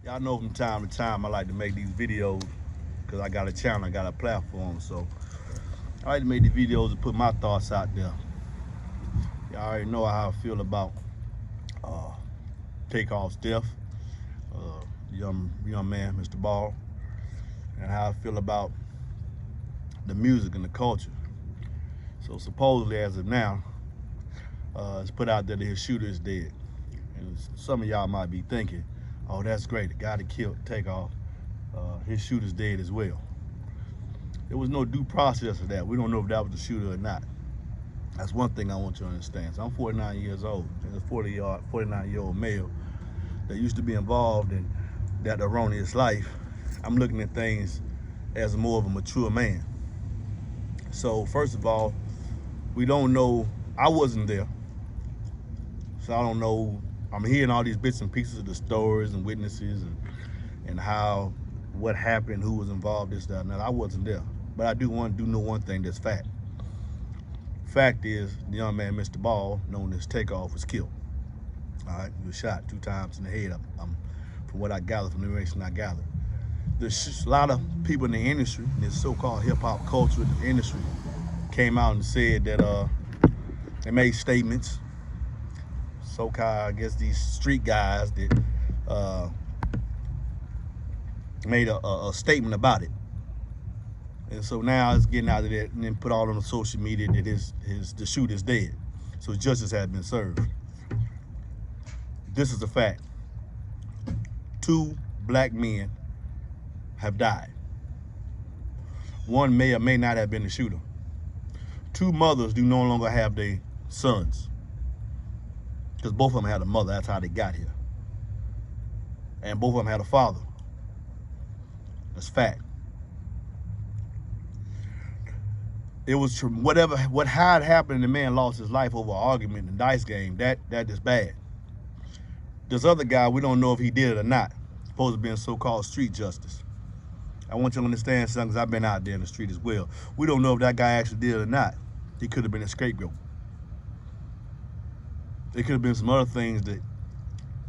Y'all know from time to time I like to make these videos because I got a channel, I got a platform. So I like to make these videos and put my thoughts out there. Y'all already know how I feel about Takeoff's death, young man, Mr. Ball, and how I feel about the music and the culture. So supposedly, as of now, it's put out that his shooter is dead. And some of y'all might be thinking, oh, that's great, the guy that killed Takeoff, his shooter's dead as well. There was no due process of that. We don't know if that was the shooter or not. That's one thing I want you to understand. So I'm 49 years old, and a 49-year-old male that used to be involved in that erroneous life. I'm looking at things as more of a mature man. So first of all, we don't know, I wasn't there. So I don't know, I'm hearing all these bits and pieces of the stories and witnesses and how, what happened, who was involved, this, that, and that. I wasn't there. But I do know one thing that's fact. Fact is, the young man, Mr. Ball, known as Takeoff, was killed. All right, he was shot 2 times in the head. From what I gathered, from the information I gathered. There's a lot of people in the industry, in this so-called hip-hop culture industry, came out and said that they made statements. So-called, I guess, these street guys that made a statement about it. And so now it's getting out of that and then put all on the social media that the shooter's dead. So justice has been served. This is a fact. 2 black men have died. One may or may not have been the shooter. 2 mothers do no longer have their sons. Because both of them had a mother, that's how they got here. And both of them had a father. That's fact. It was how it happened, the man lost his life over an argument in a dice game. That is bad. This other guy, we don't know if he did it or not. Supposed to be in so-called street justice. I want you to understand something, because I've been out there in the street as well. We don't know if that guy actually did it or not. He could have been a scapegoat. There could have been some other things that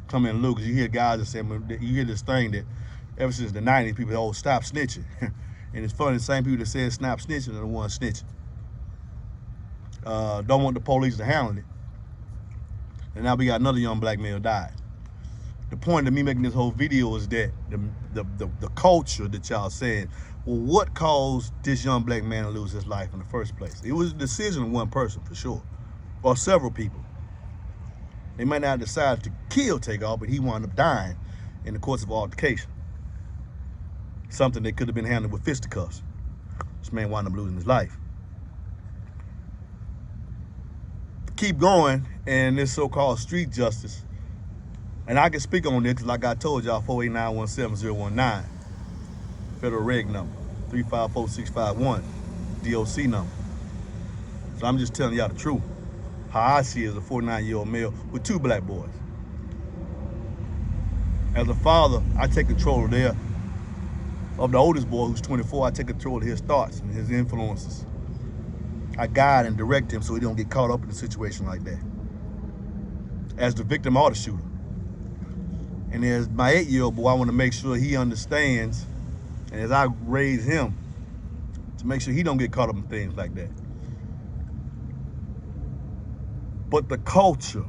come in look, because you hear guys that say, you hear this thing that ever since the 90s, people say, oh, stop snitching. And it's funny, the same people that said stop snitching are the ones snitching. Don't want the police to handle it. And now we got another young black male died. The point of me making this whole video is that the culture that y'all saying, well, what caused this young black man to lose his life in the first place? It was a decision of one person for sure, or several people. They might not have decided to kill Takeoff, but he wound up dying in the course of altercation. Something that could have been handled with fisticuffs. This man wound up losing his life. Keep going, and this so-called street justice, and I can speak on this because like I told y'all, 489-17019, federal reg number, 354-651, DOC number. So I'm just telling y'all the truth. How I see it as a 49-year-old male with 2 black boys. As a father, I take control of the oldest boy, who's 24, I take control of his thoughts and his influences. I guide and direct him so he don't get caught up in a situation like that. As the victim or the shooter. And as my 8-year-old boy, I want to make sure he understands, and as I raise him, to make sure he don't get caught up in things like that. But the culture,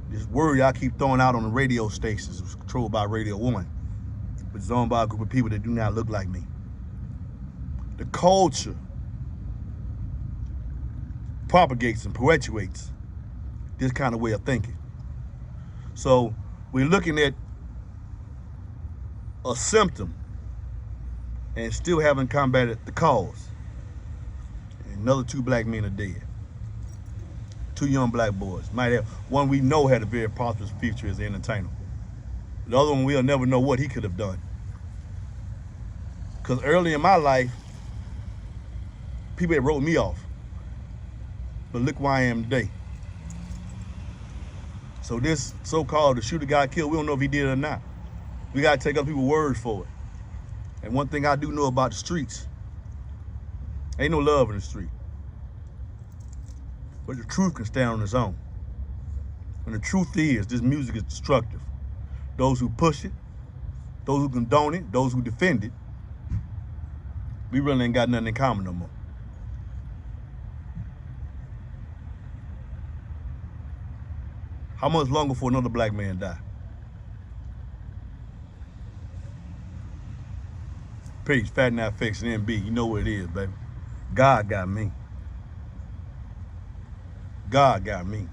this word y'all keep throwing out on the radio stations, was controlled by Radio 1. But it's owned by a group of people that do not look like me. The culture propagates and perpetuates this kind of way of thinking. So we're looking at a symptom and still haven't combated the cause. And another 2 black men are dead. 2 young black boys. Might have one we know had a very prosperous future as an entertainer. The other one, we'll never know what he could have done. Because early in my life, people had wrote me off. But look where I am today. So this so-called the shooter got killed, we don't know if he did it or not. We got to take other people's word for it. And one thing I do know about the streets, ain't no love in the street. But the truth can stand on its own. And the truth is, this music is destructive. those who push it, those who condone it, those who defend it, we really ain't got nothing in common no more. How much longer before another black man die? Peace, Fat Not Fixing MB. You know what it is, baby. God got me. God got me.